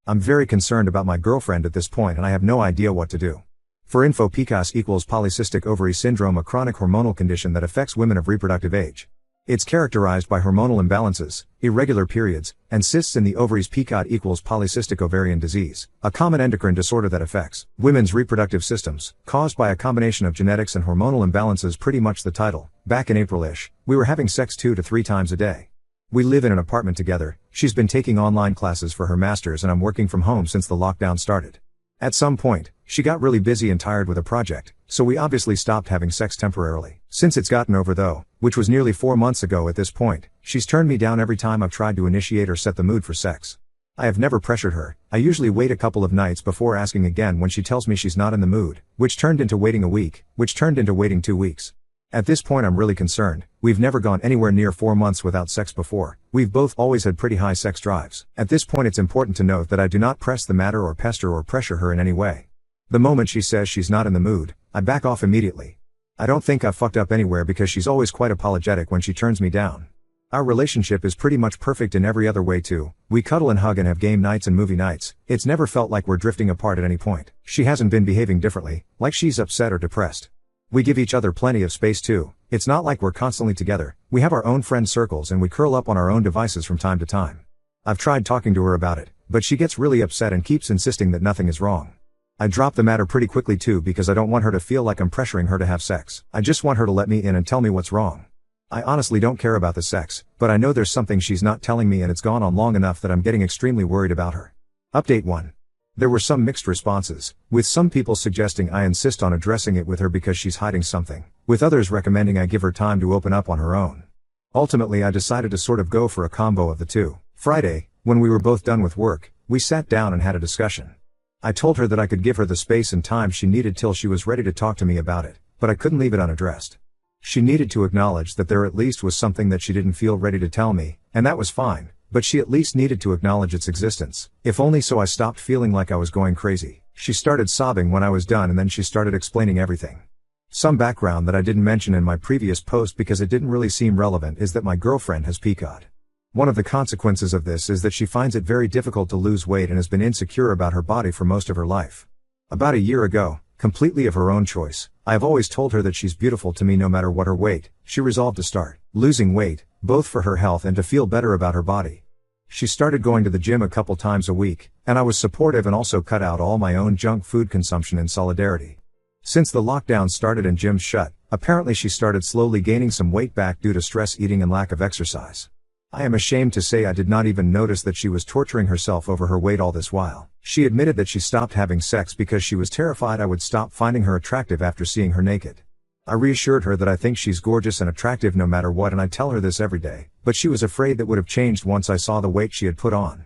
I'm very concerned about my girlfriend at this point and I have no idea what to do. For info, PCOS equals polycystic ovary syndrome, a chronic hormonal condition that affects women of reproductive age. It's characterized by hormonal imbalances, irregular periods, and cysts in the ovaries. PCOD equals polycystic ovarian disease, a common endocrine disorder that affects women's reproductive systems, caused by a combination of genetics and hormonal imbalances. Pretty much the title. Back in April-ish, we were having sex 2 to 3 times a day. We live in an apartment together, she's been taking online classes for her master's and I'm working from home since the lockdown started. At some point, she got really busy and tired with a project, so we obviously stopped having sex temporarily. Since it's gotten over though, which was nearly 4 months ago at this point, she's turned me down every time I've tried to initiate or set the mood for sex. I have never pressured her. I usually wait a couple of nights before asking again when she tells me she's not in the mood, which turned into waiting a week, which turned into waiting 2 weeks. At this point I'm really concerned. We've never gone anywhere near 4 months without sex before. We've both always had pretty high sex drives. At this point it's important to note that I do not press the matter or pester or pressure her in any way. The moment she says she's not in the mood, I back off immediately. I don't think I've fucked up anywhere because she's always quite apologetic when she turns me down. Our relationship is pretty much perfect in every other way too. We cuddle and hug and have game nights and movie nights. It's never felt like we're drifting apart at any point. She hasn't been behaving differently, like she's upset or depressed. We give each other plenty of space too. It's not like we're constantly together. We have our own friend circles and we curl up on our own devices from time to time. I've tried talking to her about it, but she gets really upset and keeps insisting that nothing is wrong. I drop the matter pretty quickly too because I don't want her to feel like I'm pressuring her to have sex. I just want her to let me in and tell me what's wrong. I honestly don't care about the sex, but I know there's something she's not telling me and it's gone on long enough that I'm getting extremely worried about her. Update 1. There were some mixed responses, with some people suggesting I insist on addressing it with her because she's hiding something, with others recommending I give her time to open up on her own. Ultimately I decided to sort of go for a combo of the two. Friday, when we were both done with work, we sat down and had a discussion. I told her that I could give her the space and time she needed till she was ready to talk to me about it, but I couldn't leave it unaddressed. She needed to acknowledge that there at least was something that she didn't feel ready to tell me, and that was fine, but she at least needed to acknowledge its existence, if only so I stopped feeling like I was going crazy. She started sobbing when I was done and then she started explaining everything. Some background that I didn't mention in my previous post because it didn't really seem relevant is that my girlfriend has PCOD. One of the consequences of this is that she finds it very difficult to lose weight and has been insecure about her body for most of her life. About a year ago, completely of her own choice, I have always told her that she's beautiful to me no matter what her weight. She resolved to start losing weight, both for her health and to feel better about her body. She started going to the gym a couple times a week, and I was supportive and also cut out all my own junk food consumption in solidarity. Since the lockdown started and gyms shut, apparently she started slowly gaining some weight back due to stress eating and lack of exercise. I am ashamed to say I did not even notice that she was torturing herself over her weight all this while. She admitted that she stopped having sex because she was terrified I would stop finding her attractive after seeing her naked. I reassured her that I think she's gorgeous and attractive no matter what, and I tell her this every day, but she was afraid that would have changed once I saw the weight she had put on.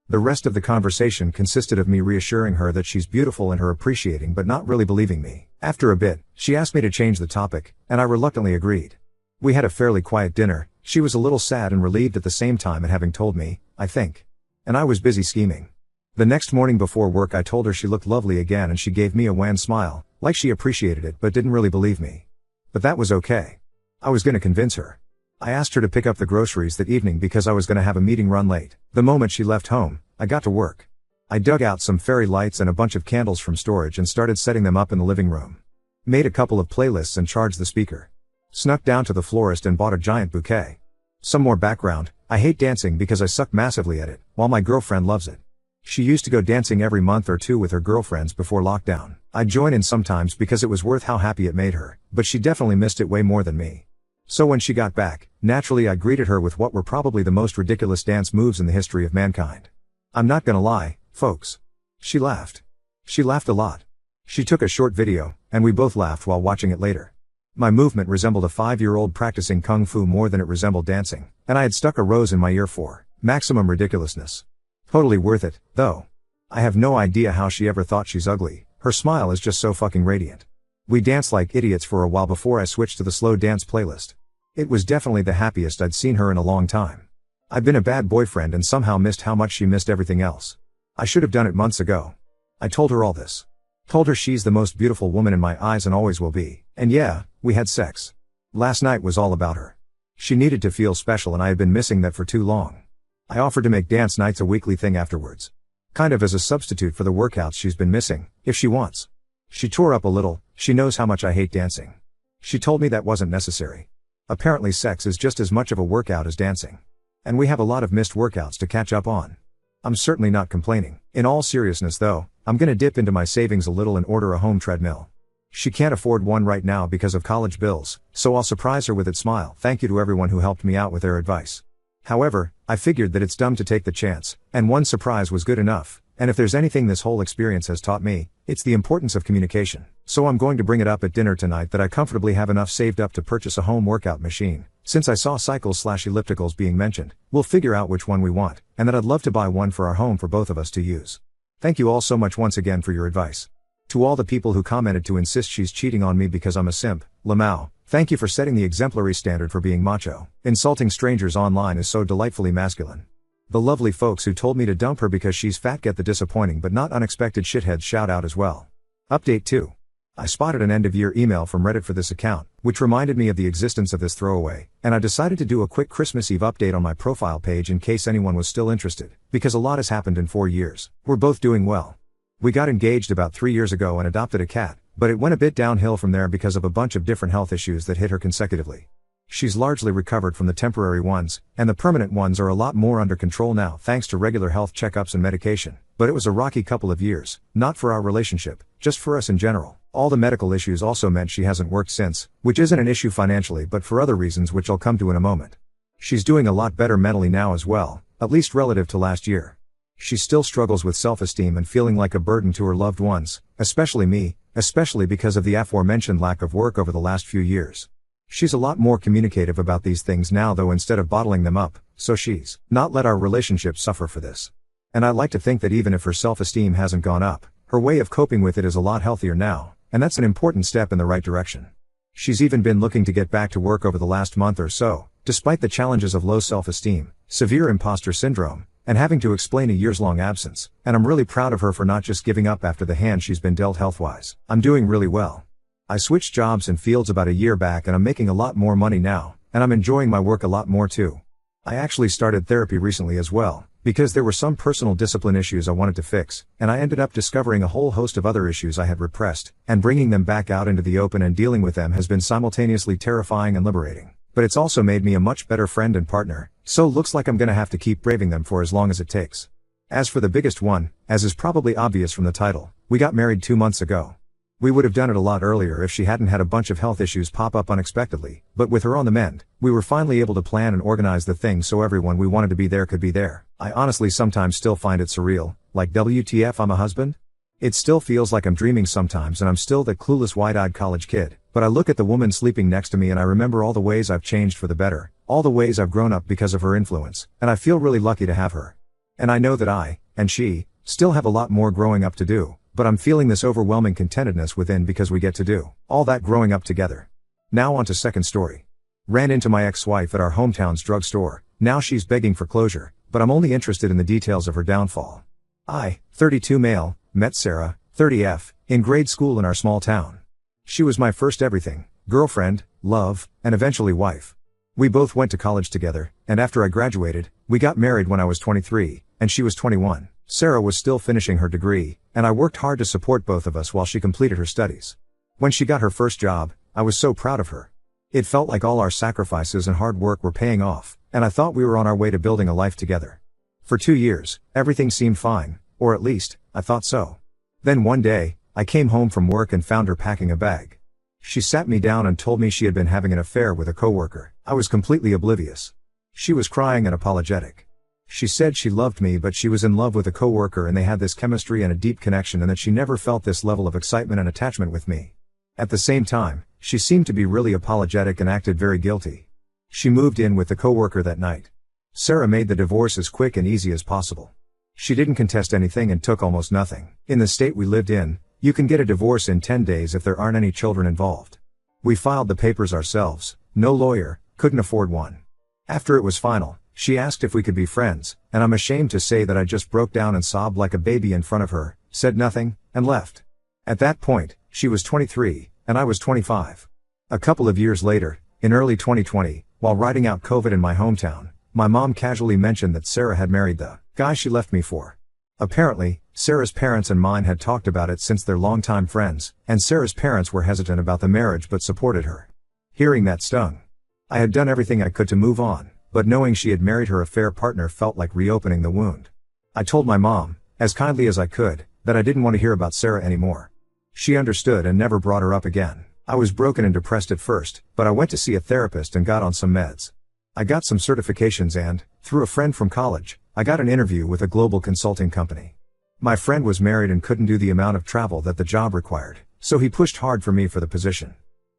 The rest of the conversation consisted of me reassuring her that she's beautiful and her appreciating but not really believing me. After a bit, she asked me to change the topic, and I reluctantly agreed. We had a fairly quiet dinner. She was a little sad and relieved at the same time at having told me, I think. And I was busy scheming. The next morning before work I told her she looked lovely again and she gave me a wan smile, like she appreciated it but didn't really believe me. But that was okay. I was gonna convince her. I asked her to pick up the groceries that evening because I was gonna have a meeting run late. The moment she left home, I got to work. I dug out some fairy lights and a bunch of candles from storage and started setting them up in the living room. Made a couple of playlists and charged the speaker. Snuck down to the florist and bought a giant bouquet. Some more background, I hate dancing because I suck massively at it, while my girlfriend loves it. She used to go dancing every month or two with her girlfriends before lockdown. I'd join in sometimes because it was worth how happy it made her, but she definitely missed it way more than me. So when she got back, naturally I greeted her with what were probably the most ridiculous dance moves in the history of mankind. I'm not gonna lie, folks. She laughed. She laughed a lot. She took a short video, and we both laughed while watching it later. My movement resembled a 5-year-old practicing kung fu more than it resembled dancing, and I had stuck a rose in my ear for maximum ridiculousness. Totally worth it, though. I have no idea how she ever thought she's ugly. Her smile is just so fucking radiant. We danced like idiots for a while before I switched to the slow dance playlist. It was definitely the happiest I'd seen her in a long time. I'd been a bad boyfriend and somehow missed how much she missed everything else. I should have done it months ago. I told her all this. Told her she's the most beautiful woman in my eyes and always will be. And yeah, we had sex. Last night was all about her. She needed to feel special and I had been missing that for too long. I offered to make dance nights a weekly thing afterwards. Kind of as a substitute for the workouts she's been missing, if she wants. She tore up a little, she knows how much I hate dancing. She told me that wasn't necessary. Apparently sex is just as much of a workout as dancing. And we have a lot of missed workouts to catch up on. I'm certainly not complaining. In all seriousness though, I'm gonna dip into my savings a little and order a home treadmill. She can't afford one right now because of college bills, so I'll surprise her with it. Smile. Thank you to everyone who helped me out with their advice. However, I figured that it's dumb to take the chance, and one surprise was good enough, and if there's anything this whole experience has taught me, it's the importance of communication. So I'm going to bring it up at dinner tonight that I comfortably have enough saved up to purchase a home workout machine. Since I saw cycles/ellipticals being mentioned, we'll figure out which one we want, and that I'd love to buy one for our home for both of us to use. Thank you all so much once again for your advice. To all the people who commented to insist she's cheating on me because I'm a simp, Lamau, thank you for setting the exemplary standard for being macho. Insulting strangers online is so delightfully masculine. The lovely folks who told me to dump her because she's fat get the disappointing but not unexpected shitheads shout out as well. Update 2. I spotted an end-of-year email from Reddit for this account, which reminded me of the existence of this throwaway, and I decided to do a quick Christmas Eve update on my profile page in case anyone was still interested, because a lot has happened in 4 years. We're both doing well. We got engaged about 3 years ago and adopted a cat, but it went a bit downhill from there because of a bunch of different health issues that hit her consecutively. She's largely recovered from the temporary ones, and the permanent ones are a lot more under control now thanks to regular health checkups and medication. But it was a rocky couple of years, not for our relationship, just for us in general. All the medical issues also meant she hasn't worked since, which isn't an issue financially but for other reasons which I'll come to in a moment. She's doing a lot better mentally now as well, at least relative to last year. She still struggles with self-esteem and feeling like a burden to her loved ones, especially me, especially because of the aforementioned lack of work over the last few years. She's a lot more communicative about these things now though instead of bottling them up, so she's not let our relationship suffer for this. And I like to think that even if her self-esteem hasn't gone up, her way of coping with it is a lot healthier now, and that's an important step in the right direction. She's even been looking to get back to work over the last month or so, despite the challenges of low self-esteem, severe imposter syndrome, and having to explain a years-long absence, and I'm really proud of her for not just giving up after the hand she's been dealt health-wise. I'm doing really well. I switched jobs and fields about a year back and I'm making a lot more money now, and I'm enjoying my work a lot more too. I actually started therapy recently as well, because there were some personal discipline issues I wanted to fix, and I ended up discovering a whole host of other issues I had repressed, and bringing them back out into the open and dealing with them has been simultaneously terrifying and liberating. But it's also made me a much better friend and partner, so looks like I'm gonna have to keep braving them for as long as it takes. As for the biggest one, as is probably obvious from the title, we got married 2 months ago. We would have done it a lot earlier if she hadn't had a bunch of health issues pop up unexpectedly, but with her on the mend, we were finally able to plan and organize the things so everyone we wanted to be there could be there. I honestly sometimes still find it surreal, like WTF I'm a husband? It still feels like I'm dreaming sometimes and I'm still that clueless wide-eyed college kid, but I look at the woman sleeping next to me and I remember all the ways I've changed for the better, all the ways I've grown up because of her influence, and I feel really lucky to have her. And I know that I, and she, still have a lot more growing up to do. But I'm feeling this overwhelming contentedness within because we get to do all that growing up together. Now on to second story. Ran into my ex-wife at our hometown's drugstore. Now she's begging for closure, but I'm only interested in the details of her downfall. I, 32 male, met Sarah, 30F, in grade school in our small town. She was my first everything, girlfriend, love, and eventually wife. We both went to college together, and after I graduated, we got married when I was 23, and she was 21. Sarah was still finishing her degree, and I worked hard to support both of us while she completed her studies. When she got her first job, I was so proud of her. It felt like all our sacrifices and hard work were paying off, and I thought we were on our way to building a life together. For 2 years, everything seemed fine, or at least, I thought so. Then one day, I came home from work and found her packing a bag. She sat me down and told me she had been having an affair with a coworker. I was completely oblivious. She was crying and apologetic. She said she loved me but she was in love with a coworker and they had this chemistry and a deep connection and that she never felt this level of excitement and attachment with me. At the same time, she seemed to be really apologetic and acted very guilty. She moved in with the coworker that night. Sarah made the divorce as quick and easy as possible. She didn't contest anything and took almost nothing. In the state we lived in, you can get a divorce in 10 days if there aren't any children involved. We filed the papers ourselves, no lawyer, couldn't afford one. After it was final, she asked if we could be friends, and I'm ashamed to say that I just broke down and sobbed like a baby in front of her, said nothing, and left. At that point, she was 23, and I was 25. A couple of years later, in early 2020, while riding out COVID in my hometown, my mom casually mentioned that Sarah had married the guy she left me for. Apparently, Sarah's parents and mine had talked about it since they're longtime friends, and Sarah's parents were hesitant about the marriage but supported her. Hearing that stung. I had done everything I could to move on, but knowing she had married her affair partner felt like reopening the wound. I told my mom, as kindly as I could, that I didn't want to hear about Sarah anymore. She understood and never brought her up again. I was broken and depressed at first, but I went to see a therapist and got on some meds. I got some certifications and, through a friend from college, I got an interview with a global consulting company. My friend was married and couldn't do the amount of travel that the job required, so he pushed hard for me for the position.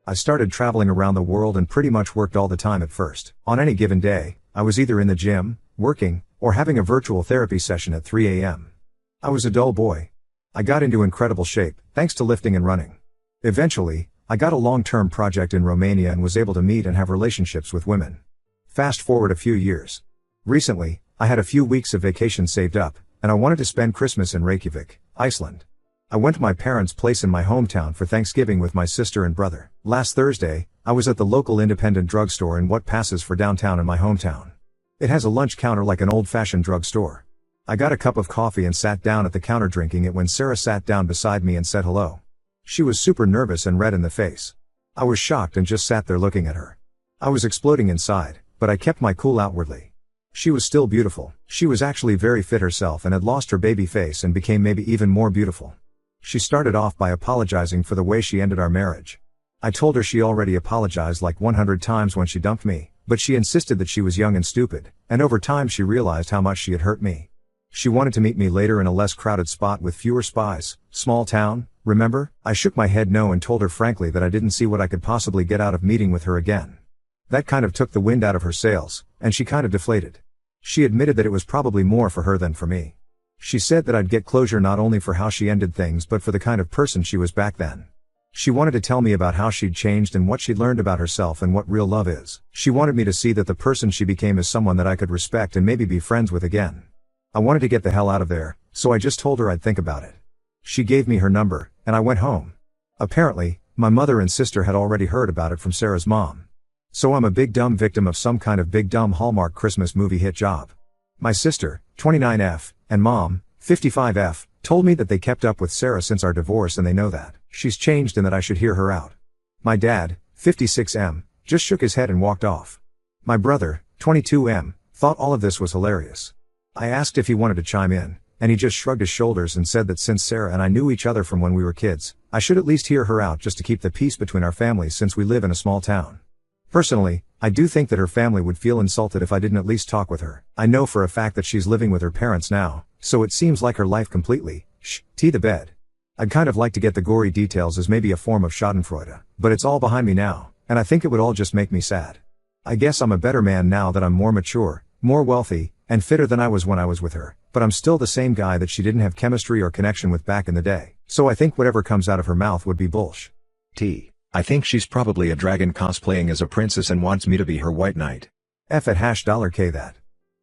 I started traveling around the world and pretty much worked all the time at first. On any given day, I was either in the gym, working, or having a virtual therapy session at 3 a.m. I was a dull boy. I got into incredible shape, thanks to lifting and running. Eventually, I got a long-term project in Romania and was able to meet and have relationships with women. Fast forward a few years. Recently, I had a few weeks of vacation saved up, and I wanted to spend Christmas in Reykjavik, Iceland. I went to my parents' place in my hometown for Thanksgiving with my sister and brother. Last Thursday, I was at the local independent drugstore in what passes for downtown in my hometown. It has a lunch counter like an old-fashioned drugstore. I got a cup of coffee and sat down at the counter drinking it when Sarah sat down beside me and said hello. She was super nervous and red in the face. I was shocked and just sat there looking at her. I was exploding inside, but I kept my cool outwardly. She was still beautiful. She was actually very fit herself and had lost her baby face and became maybe even more beautiful. She started off by apologizing for the way she ended our marriage. I told her she already apologized like 100 times when she dumped me, but she insisted that she was young and stupid, and over time she realized how much she had hurt me. She wanted to meet me later in a less crowded spot with fewer spies. Small town, remember? I shook my head no and told her frankly that I didn't see what I could possibly get out of meeting with her again. That kind of took the wind out of her sails, and she kind of deflated. She admitted that it was probably more for her than for me. She said that I'd get closure not only for how she ended things but for the kind of person she was back then. She wanted to tell me about how she'd changed and what she'd learned about herself and what real love is. She wanted me to see that the person she became is someone that I could respect and maybe be friends with again. I wanted to get the hell out of there, so I just told her I'd think about it. She gave me her number, and I went home. Apparently, my mother and sister had already heard about it from Sarah's mom. So I'm a big dumb victim of some kind of big dumb Hallmark Christmas movie hit job. My sister, 29F, and mom, 55F, told me that they kept up with Sarah since our divorce and they know that she's changed and that I should hear her out. My dad, 56M, just shook his head and walked off. My brother, 22M, thought all of this was hilarious. I asked if he wanted to chime in, and he just shrugged his shoulders and said that since Sarah and I knew each other from when we were kids, I should at least hear her out just to keep the peace between our families since we live in a small town. Personally, I do think that her family would feel insulted if I didn't at least talk with her. I know for a fact that she's living with her parents now, so it seems like her life completely, the bed. I'd kind of like to get the gory details as maybe a form of schadenfreude, but it's all behind me now, and I think it would all just make me sad. I guess I'm a better man now that I'm more mature, more wealthy, and fitter than I was when I was with her, but I'm still the same guy that she didn't have chemistry or connection with back in the day, so I think whatever comes out of her mouth would be bullsh. I think she's probably a dragon cosplaying as a princess and wants me to be her white knight. F at $K that.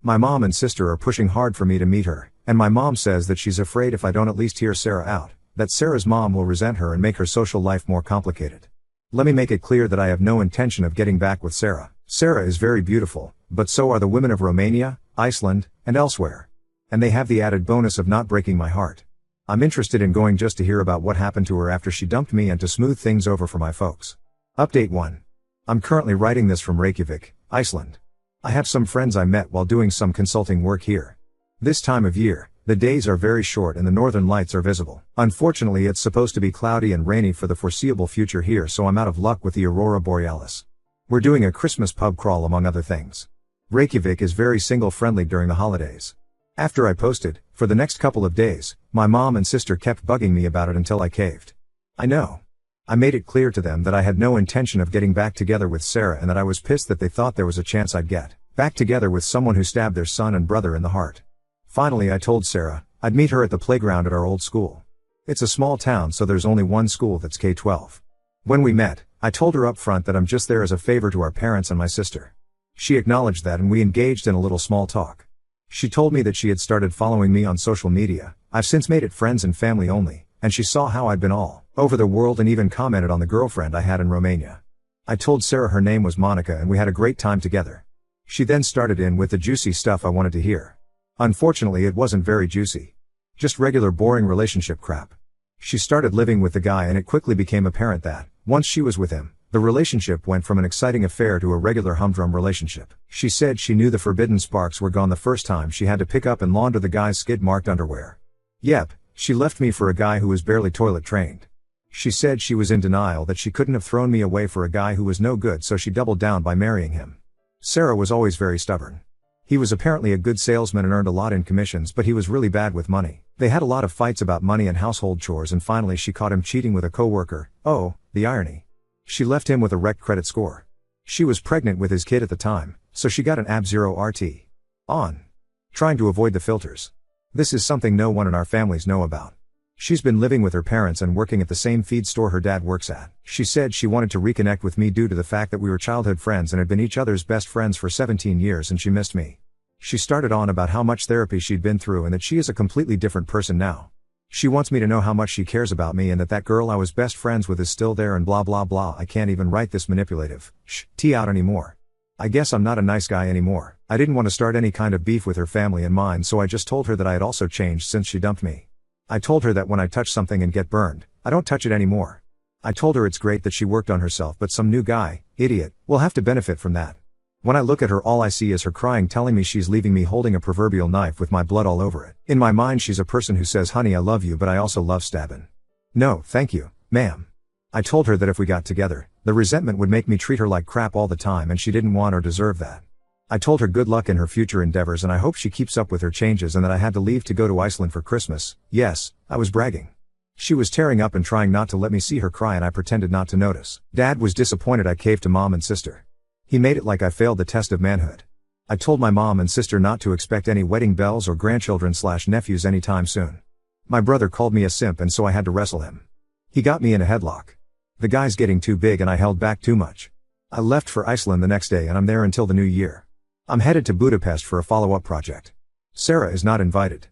My mom and sister are pushing hard for me to meet her, and my mom says that she's afraid if I don't at least hear Sarah out, that Sarah's mom will resent her and make her social life more complicated. Let me make it clear that I have no intention of getting back with Sarah. Sarah is very beautiful, but so are the women of Romania, Iceland, and elsewhere. And they have the added bonus of not breaking my heart. I'm interested in going just to hear about what happened to her after she dumped me and to smooth things over for my folks. Update 1. I'm currently writing this from Reykjavik, Iceland. I have some friends I met while doing some consulting work here. This time of year, the days are very short and the northern lights are visible. Unfortunately, it's supposed to be cloudy and rainy for the foreseeable future here, so I'm out of luck with the aurora borealis. We're doing a Christmas pub crawl among other things. Reykjavik is very single friendly during the holidays. After I posted, for the next couple of days, my mom and sister kept bugging me about it until I caved. I know. I made it clear to them that I had no intention of getting back together with Sarah and that I was pissed that they thought there was a chance I'd get back together with someone who stabbed their son and brother in the heart. Finally, I told Sarah I'd meet her at the playground at our old school. It's a small town, so there's only one school that's K-12. When we met, I told her up front that I'm just there as a favor to our parents and my sister. She acknowledged that and we engaged in a little small talk. She told me that she had started following me on social media. I've since made it friends and family only, and she saw how I'd been all over the world and even commented on the girlfriend I had in Romania. I told Sarah her name was Monica and we had a great time together. She then started in with the juicy stuff I wanted to hear. Unfortunately, it wasn't very juicy. Just regular boring relationship crap. She started living with the guy and it quickly became apparent that, once she was with him, the relationship went from an exciting affair to a regular humdrum relationship. She said she knew the forbidden sparks were gone the first time she had to pick up and launder the guy's skid-marked underwear. Yep, she left me for a guy who was barely toilet trained. She said she was in denial that she couldn't have thrown me away for a guy who was no good, so she doubled down by marrying him. Sarah was always very stubborn. He was apparently a good salesman and earned a lot in commissions, but he was really bad with money. They had a lot of fights about money and household chores, and finally she caught him cheating with a coworker. Oh, the irony. She left him with a wrecked credit score. She was pregnant with his kid at the time, so she got an AB0 RT. On. Trying to avoid the filters. This is something no one in our families know about. She's been living with her parents and working at the same feed store her dad works at. She said she wanted to reconnect with me due to the fact that we were childhood friends and had been each other's best friends for 17 years, and she missed me. She started on about how much therapy she'd been through and that she is a completely different person now. She wants me to know how much she cares about me and that girl I was best friends with is still there and blah blah blah. I can't even write this manipulative tea out anymore. I guess I'm not a nice guy anymore. I didn't want to start any kind of beef with her family and mine, so I just told her that I had also changed since she dumped me. I told her that when I touch something and get burned, I don't touch it anymore. I told her it's great that she worked on herself, but some new guy, idiot, will have to benefit from that. When I look at her, all I see is her crying, telling me she's leaving me holding a proverbial knife with my blood all over it. In my mind, she's a person who says, honey, I love you, but I also love stabbing. No, thank you, ma'am. I told her that if we got together, the resentment would make me treat her like crap all the time, and she didn't want or deserve that. I told her good luck in her future endeavors and I hope she keeps up with her changes, and that I had to leave to go to Iceland for Christmas. Yes, I was bragging. She was tearing up and trying not to let me see her cry, and I pretended not to notice. Dad was disappointed I caved to mom and sister. He made it like I failed the test of manhood. I told my mom and sister not to expect any wedding bells or grandchildren/nephews anytime soon. My brother called me a simp, and so I had to wrestle him. He got me in a headlock. The guy's getting too big and I held back too much. I left for Iceland the next day and I'm there until the new year. I'm headed to Budapest for a follow-up project. Sarah is not invited.